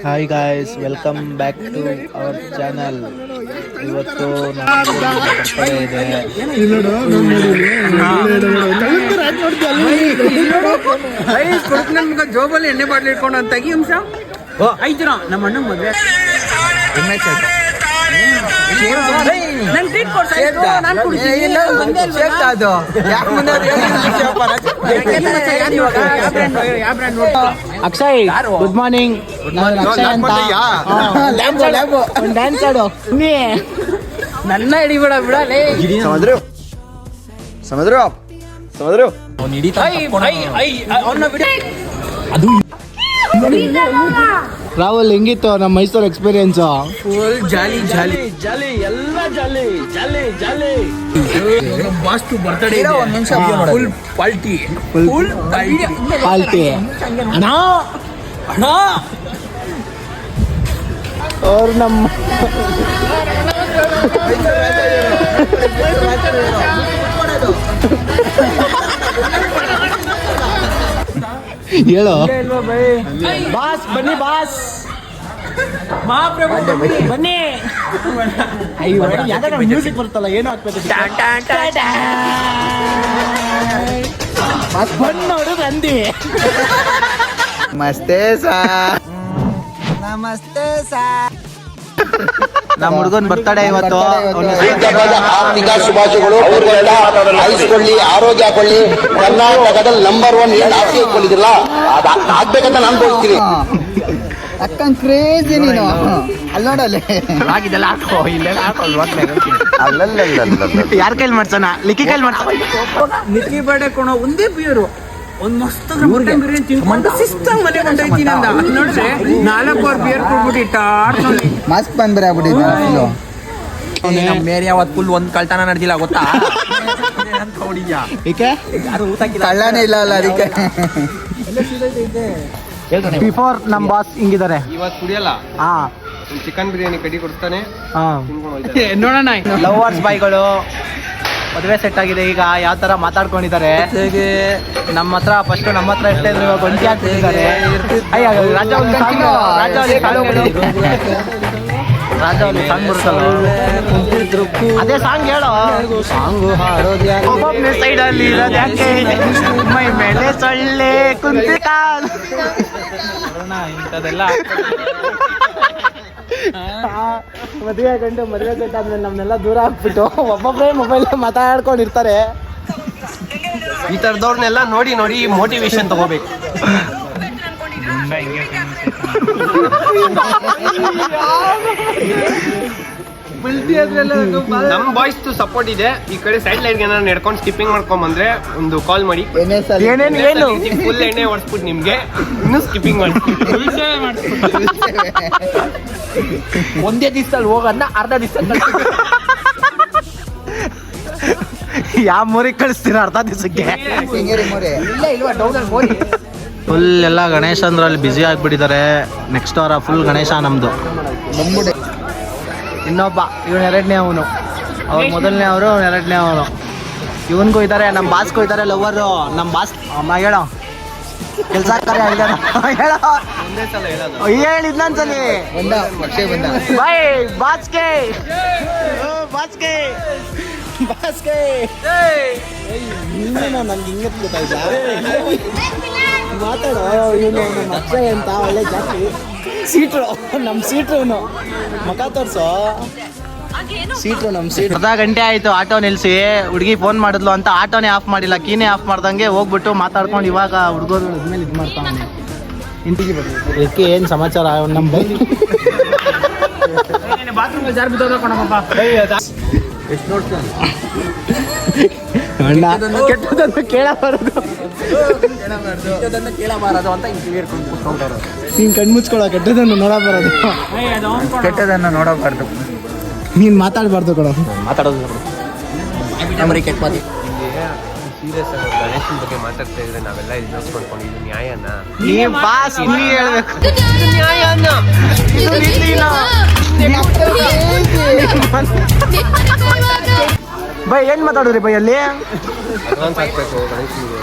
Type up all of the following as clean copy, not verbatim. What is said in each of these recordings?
Hi guys, welcome back to our channel. ಇವತ್ತು ನಮ್ಮ birthday ಇದೆ. ಜೋಬಲ್ಲಿ ಎಣ್ಣೆ ಬಾಟ್ಲಿ ಇಟ್ಕೊಂಡು ಅಂತ ತೆಗಿ ಅಂಶ 5 ಜನ ನಮ್ಮ ಅಣ್ಣ ಮದ್ವೆ ಅಕ್ಷಯ್, ಗುಡ್ ಮಾರ್ನಿಂಗ್. ಅಕ್ಷಯ್ ಅಂತ ಡ್ಯಾನ್ಸ್ ಆಡು. ನನ್ನ ಹಿಡಿಬೇಡ ಬಿಡಲೇ. ರಾಹುಲ್, ಹೆಂಗಿತ್ತು ನಮ್ಮ Mysuru experience? Full jolly jolly jolly ಎಲ್ಲ jolly jolly jolly. Boss birthday full party full party. ಅಣ್ಣ ಅಣ್ಣ ಅವ್ರು ನಮ್ಮ ಹೇಳು. ಬಾಸ್ ಬನ್ನಿ, ಬಾಸ್ ಬನ್ನಿ. ಯಾವ್ದಾರ ಮ್ಯೂಸಿಕ್ ಬರುತ್ತಲ್ಲ, ಏನು ಹಾಕ್ಬೇಕು? ಬಂದು ನೋಡಿದ್ರೆ ಅಂದಿ. ನಮಸ್ತೆ ಸರ್. ನಮಸ್ತೆ ಸರ್. ನಮ್ಮ ಹುಡುಗನ್ ಬರ್ತಡೇ ಇವತ್ತು. ಆರ್ಥಿಕ ಶುಭಾಶಯಗಳು. ಆಯ್ಸ್ಕೊಳ್ಳಿ, ಆರೋಗ್ಯ ಹಾಕೊಳ್ಳಿ. ಕರ್ನಾಟಕದಲ್ಲಿ ನಂಬರ್ 1 ಏನು ಆಸೆ ಇಟ್ಕೊಂಡಿದ್ರಲ್ಲ ಆಗ್ಬೇಕಂತ ನಾನು ಬೋಳ್ತೀನಿ. ಅಕ್ಕಂಗ್ ಕ್ರೇಜಿ ನೀನು. ಅಲ್ಲಿ ನೋಡಲ್ಲಿ ಆಗಿದೆಲ್ಲ ಹಾಕೋ, ಇಲ್ಲೆಲ್ಲ ಹಾಕೊಳ್ಳ. ಯಾರ ಕೈಲಿ ಮಾಡ್ಸೋಣ? ಲಿಕ್ಕಿ ಕೈಲಿ ಮಾಡ್ಸೋಣ. ನಿಕ್ಕಿ ಬರ್ಡೇ ಕೊಣೋ ಒಂದೇ ಬಿಯರು ಒಂದ್ ಮಸ್ತ್ ಮಟನ್ ಬಿರಿಯಾನಿ ತಿನ್ಕೊಂಡು ಸಿಸ್ಟಮ್ ಮನೆ ಹೊಂಟೈತೀನಿ ಅಂದ. ನೋಡಿದ್ರೆ 4 ಬಿಯರ್ ಕೊಟ್ಬಿಟ್ಟು ಮಾಸ್ಕ್ ಬಂದ್ರೆ ಆಗ್ಬಿಟ್ಟಿದ್ದೆ. ನಮ್ಮ ಮೇರಿ ಅವತ್ತು ಫುಲ್ ಒಂದ್ ಕಳ್ತನ ನಡೆದಿಲ್ಲ ಗೊತ್ತಾ? ಯಾರು ಊಟ ಕಳ್ಳನೇ ಇಲ್ಲ ಅಲ್ಲ, ಅದಕ್ಕೆ. ಬಿಫೋರ್ ನಮ್ ಬಾಸ್ ಹಿಂಗಿದ್ದಾರೆ. ಇವತ್ತು ಕುಡಿಯಲ್ಲ, ಚಿಕನ್ ಬಿರಿಯಾನಿ ಕಡಿ ಕೊಡ್ತಾನೆ. ನೋಡೋಣ. ಲವರ್ಸ್ ಬಾಯ್ಗಳು ಮದುವೆ ಸೆಟ್ ಆಗಿದೆ. ಈಗ ಯಾವ ತರ ಮಾತಾಡ್ಕೊಂಡಿದ್ದಾರೆ ಹೇಗೆ? ನಮ್ಮ ಹತ್ರ ಫಸ್ಟ್ ನಮ್ಮ ಹತ್ರ ಎಷ್ಟೇ ಇದ್ರು, ಇವಾಗ ಒಂಟಿ ಆಗ್ತಿದ್ದಾರೆ. ರಾಜಾವಲಿ ಸಾಂಗ್ ಬರುತ್ತಲ್ಲ, ಅದೇ ಸಾಂಗ್ ಹೇಳೋ. ಸಾಂಗು ಹಾಡೋದು ಸೈಡ್ ಅಲ್ಲಿ ಇರೋದು ಯಾಕೆ? ಮೈ ಮೇಲೆ ಸೊಳ್ಳೆ ಕುಂತಿ ಕಾಲ್ ಇಂಥದೆಲ್ಲ. ಮದುವೆ ಸೆಟ್ ಆದ್ಮೇಲೆ ನಮ್ನೆಲ್ಲ ದೂರ ಹಾಕ್ಬಿಟ್ಟು ಒಬ್ಬೊಬ್ಬರೇ ಮೊಬೈಲ್ ಮಾತಾಡ್ಕೊಂಡಿರ್ತಾರೆ. ಈ ತರದವ್ರನ್ನೆಲ್ಲ ನೋಡಿ ನೋಡಿ ಮೋಟಿವೇಶನ್ ತಗೋಬೇಕು. ನಮ್ ಬಾಯ್ಸ್ ಸಪೋರ್ಟ್ ಇದೆ. ಈ ಕಡೆ ಸೈಡ್ ಲೈನ್ ಏನಾದ್ರು ನಡ್ಕೊಂಡು ಸ್ಕಿಪ್ಪಿಂಗ್ ಮಾಡ್ಕೊಂಡ್ ಬಂದ್ರೆ ಒಂದು ಕಾಲ್ ಮಾಡಿ. ಫುಲ್ ಎಣ್ಣೆ ಹೊಡ್ಸ್ಬಿಟ್ಟು ನಿಮ್ಗೆ ಇನ್ನು ಸ್ಕಿಪ್ಪಿಂಗ್ ಮಾಡಿ ಒಂದೇ ದಿವಸದಲ್ಲಿ ಹೋಗೋದನ್ನ ಅರ್ಧ ದಿವಸ ಯಾವ ಮೂರಿಗೆ ಕಳಿಸ್ತೀರ ಅರ್ಧ ದಿವಸಕ್ಕೆ? ಫುಲ್ ಎಲ್ಲ ಗಣೇಶ ಅಂದ್ರಲ್ಲಿ ಬ್ಯುಸಿ ಆಗಿಬಿಟ್ಟಿದ್ದಾರೆ. ನೆಕ್ಸ್ಟ್ ವಾರ ಫುಲ್ ಗಣೇಶ ನಮ್ದು. ಇನ್ನೊಬ್ಬ ಇವನು 2ನೇ ಅವನು, ಅವ್ರು 1ನೇ ಅವರು, 2ನೇ ಅವನು. ಇವನ್ಗೂ ಇದ್ದಾರೆ, ನಮ್ಮ ಬಾಸ್ಗೂ ಇದ್ದಾರೆ ಲವರು. ನಮ್ಮ ಬಾಸ್ ಅಮ್ಮ ಹೇಳೋ ಕೆಲಸ ಹೇಳಿ ಇನ್ನೊಂದ್ಸಲಿ. ಬಾಯ್ ಬಾಸ್ಗೆ ಬಾಸ್ಗೆ ಬಾಸ್ಗೆ ನನ್ಗೆ ಹಿಂಗೆ ಗೊತ್ತಾಯ್ತಾ? ಮಾತಾಡೋ. ಇವನು ನಮ್ಮ ಅಕ್ಷಯ್ ಅಂತ ಒಳ್ಳೆ ಜಾಸ್ತಿ ಸೀಟ್ರು, ನಮ್ಮ ಸೀಟ್ರು. ಇವನು ಮಕ ತೋರ್ಸೋ ಸೀಟ್ರು, ನಮ್ಮ ಸೀಟ್. ಅರ್ಧ ಗಂಟೆ ಆಯ್ತು ಆಟೋ ನಿಲ್ಸಿ. ಹುಡುಗಿ ಫೋನ್ ಮಾಡಿದ್ಲು ಅಂತ ಆಟೋನೇ ಆಫ್ ಮಾಡಿಲ್ಲ, ಕೀನೇ ಆಫ್ ಮಾಡ್ದಂಗೆ ಹೋಗ್ಬಿಟ್ಟು ಮಾತಾಡ್ಕೊಂಡು ಇವಾಗ ಹುಡುಗರು ಇದ್ಮೇಲೆ ಇದು ಮಾಡ್ತಾನೆ. ಇಂಟಿಗೆ ಬರ್ಬೇಕು. ಇದಕ್ಕೆ ಏನು ಸಮಾಚಾರ? ನಮ್ಮ ಬೈ ಬಾತ್ರೂಮ್ ಜಾರ್ ಬಿದ್ದೋದ ಎಷ್ಟು ನೋಡ್ತಾನೆ. ಕೆಟ್ಟದನ್ನು ಕೇಳಬಾರದು ಅಂತ ಕೂತ್ಕೊಂಡವ್ರು. ನೀನ್ ಕಣ್ಮುಚ್ಕೊಳ. ಕೆಟ್ಟದನ್ನು ನೋಡಬಾರದು, ಕೆಟ್ಟದನ್ನ ನೋಡಬಾರ್ದು. ನೀನ್ ಮಾತಾಡಬಾರ್ದು ಕಣ. ಮಾತಾಡೋದು ಕೆಟ್ಟ ಮಾತಿ. ಸೀರಿಯಸ್ ಆಗಿ ಗಣೇಶನ ಬಗ್ಗೆ ಮಾತಾಡ್ತಾ ಇದ್ರೆ ನಾವೆಲ್ಲ ಇನ್ವೆಸ್ಟ್ ಮಾಡ್ಕೊಂಡು ಇದು ನ್ಯಾಯನ? ನೀವ್ ಬಾಸ್ ನೀ ಹೇಳ್ಬೇಕು. ಇದು ನ್ಯಾಯನ, ಇದು ನೀತಿನ. ಬೈ ಏನ್ ಮಾತಾಡಿದ್ರಿ ಬೈ ಅಲ್ಲಿ? ಅಡ್ವಾನ್ಸ್ ಹಾಕ್ಬೇಕು ಗಣೇಶನಿಗೆ.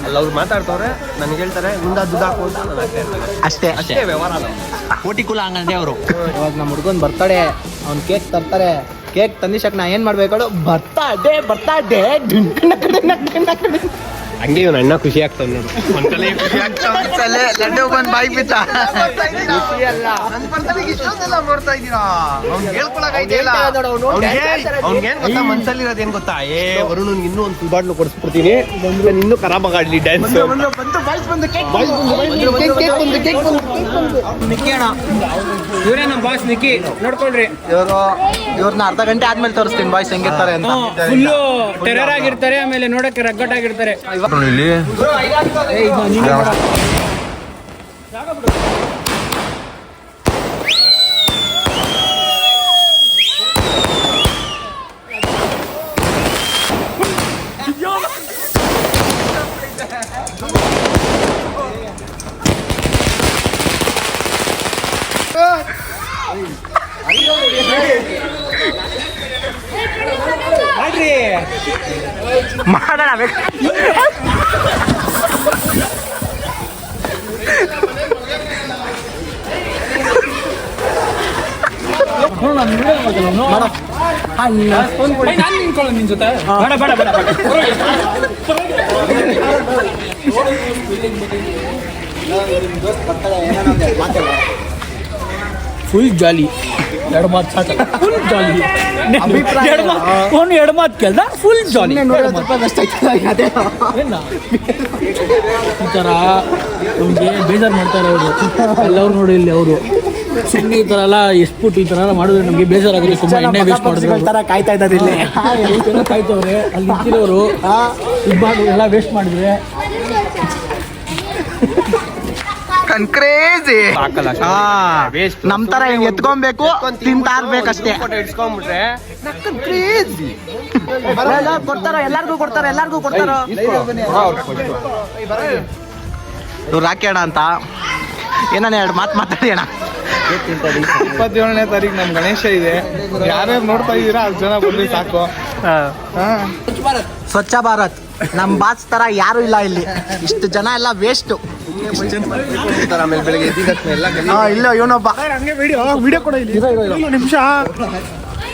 ಅಲ್ಲ ಅವ್ರು ಮಾತಾಡ್ತವ್ರೆ ನನಗೆ ಹೇಳ್ತಾರೆ ಮುಂದೆ ದುಡ್ಡು ಹಾಕು ಅಂತ ನಾನು ಹಾಕ್ತಾ ಇರ್ತೀನಿ. ಅಷ್ಟೇ ಅಷ್ಟೇ ವ್ಯವಹಾರ ನಮ್ದು. ಕೋಟಿ ಕುಲ ಹಂಗಂದ್ರೆ ಅವರು ಇವಾಗ ನಮ್ಮ ಹುಡ್ಗನ್ ಬರ್ತಾಡೆ ಅವ್ನ್ ಕೇಕ್ ತರ್ತಾರೆ. ಕೇಕ್ ತಂದಿಶಕ್ ನಾ ಏನ್ ಮಾಡ್ಬೇಕು ಬರ್ತಾಡೆ ಹಂಗೆ ಇವ್ನ ಅಣ್ಣ ಖುಷಿ ಆಗ್ತಾವ ನೋಡು. ಒಂದ್ಸಲ ಖುಷಿ ಆಗ್ತಾವ, ಲಡ್ಡು ಬಂದ್ ಬಾಯಿ ಬಿತ್ತ. ಅವ್ನಿಗೇನ್ ಗೊತ್ತಾ ಮನ್ಸಲ್ಲಿ ಇರೋದೇನ್ ಗೊತ್ತಾ, ವರುಣ್ ಇನ್ನೂ ಒಂದು ಫುಲ್ ಬಾಟ್ಲು ಕೊಡಿಸ್ಬಿಡ್ತೀನಿ, ಇನ್ನೂ ಖರಾಬ್ ಆಗಾಡ್ಲಿ ಡ್ಯಾನ್ಸ್. ಇವರೇ ನಮ್ಮ ಬಾಸ್ ನಿಕ್ಕಿ, ನೋಡ್ಕೊಳ್ರಿ. ಇವ್ರನ್ನ ಅರ್ಧ ಗಂಟೆ ಆದ್ಮೇಲೆ ತೋರಿಸ್ತೀನಿ ಬಾಯ್ಸ್ ಹೆಂಗಿರ್ತಾರೆ ಅಂತ. ಫುಲ್ಲು ಟೆರರ್ ಆಗಿರ್ತಾರೆ, ಆಮೇಲೆ ನೋಡಕ್ಕೆ ರಗ್ಗಟ್ಟಾಗಿರ್ತಾರೆ. ಮಾಡೋಣ ನಾನು ನಿಂತ್ಕೊಳ್ಳೋ ನಿನ್ ಜೊತೆ. Full jolly. ಎರಡು ಮಾತು ಸಾಕ, ಫುಲ್ ಜಾಲಿ. ಎರಡು ಮಾತು ಕೇಳ್ದ, ಫುಲ್ ಜಾಲಿ. ಈ ಥರ ಅವ್ನಿಗೆ ಬೇಜಾರು ಮಾಡ್ತಾರೆ ಅವರು ಎಲ್ಲವ್ರು. ನೋಡಿ ಇಲ್ಲಿ ಅವರು ಸುಮ್ಮನೆ ಈ ಥರ ಎಲ್ಲ ಎಷ್ಟ್ಬಿಟ್ಟು ಈ ಥರ ಎಲ್ಲ ಮಾಡಿದ್ರೆ ನಮಗೆ ಬೇಜಾರಾಗುತ್ತೆ. ತುಂಬ ಎಣ್ಣೆ ವೇಸ್ಟ್ ಮಾಡಿದ್ರೆ ಕಾಯ್ತಾ ಇದ್ದಾರೆ ಇಲ್ಲಿ. ಕಾಯ್ತವ್ರೆ ಅಲ್ಲಿ ನಿಂತಿರೋರು ಇದು ಮಾಡಿ ಎಲ್ಲ ವೇಸ್ಟ್ ಮಾಡಿದ್ರೆ. ಕ್ರೇಜಿ ವೇಸ್ಟ್ ನಮ್ ತರ ಹಿಂಗ್ ಎತ್ಕೊಬೇಕು, ತಿಂತಾ ಇರ್ಬೇಕಷ್ಟೇ. ಫೋಟೋ ಇಡ್ಸ್ಕೊಂಡ್ಬಿಟ್ರೆ ಕ್ರೇಜಿ ಕೊಡ್ತಾರ, ಎಲ್ಲಾರ್ಗೂ ಕೊಡ್ತಾರ. ಇವ್ರು ಹಾಕ್ಯಾಣ ಅಂತ ಏನಾನ ಎರಡು ಮಾತು ಮಾತಾಡಿ ಅಣ್ಣ. 27ನೇ ತಾರೀಕು ನಮ್ ಗಣೇಶ ಇದೆ. ಯಾರ್ಯಾರು ನೋಡ್ತಾ ಇದೀರಾ ಅಷ್ಟು ಜನ ಬರ್ಲಿ ಸಾಕು. ಸ್ವಚ್ಛ ಭಾರತ್ ನಮ್ ಬಾಸ್ ತರ ಯಾರು ಇಲ್ಲ ಇಲ್ಲಿ. ಇಷ್ಟು ಜನ ಎಲ್ಲ ವೇಸ್ಟ್. ಆಮೇಲೆ ಬೆಳಗ್ಗೆ ಎದ್ದಿದ ತಕ್ಷಣ ಎಲ್ಲ ಇಲ್ಲ ಇವನೊಬ್ಬ ವಿಡಿಯೋ ಕೂಡ ಇಲ್ಲಿ ನಿಮಿಷ.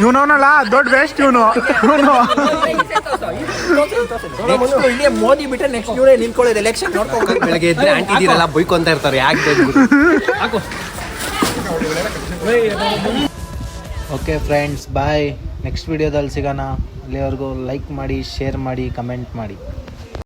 ಇವನವನಲ್ಲ ದೊಡ್ಡ ವೇಸ್ಟ್ ಇವನು. ಮೋದಿ ಬಿಟ್ಟರೆ ನೆಕ್ಸ್ಟ್ ಇವರೇ ನಿಂತ್ಕೊಳ್ಳೋದು ಎಲೆಕ್ಷನ್ ನೋಡ್ಕೊಂಡು. ಬೆಳಗ್ಗೆ ಎದ್ರೆ ಆಂಟಿ ಇದೀರಲ್ಲ ಬೈಕೊಂತ ಇರ್ತಾರೆ, ಯಾಕೆ ಓಕೆ ಫ್ರೆಂಡ್ಸ್, ಬಾಯ್. ನೆಕ್ಸ್ಟ್ ವಿಡಿಯೋದಲ್ಲಿ ಸಿಗೋಣ. ಅಲ್ಲಿವರೆಗೂ ಲೈಕ್ ಮಾಡಿ, ಶೇರ್ ಮಾಡಿ, ಕಮೆಂಟ್ ಮಾಡಿ.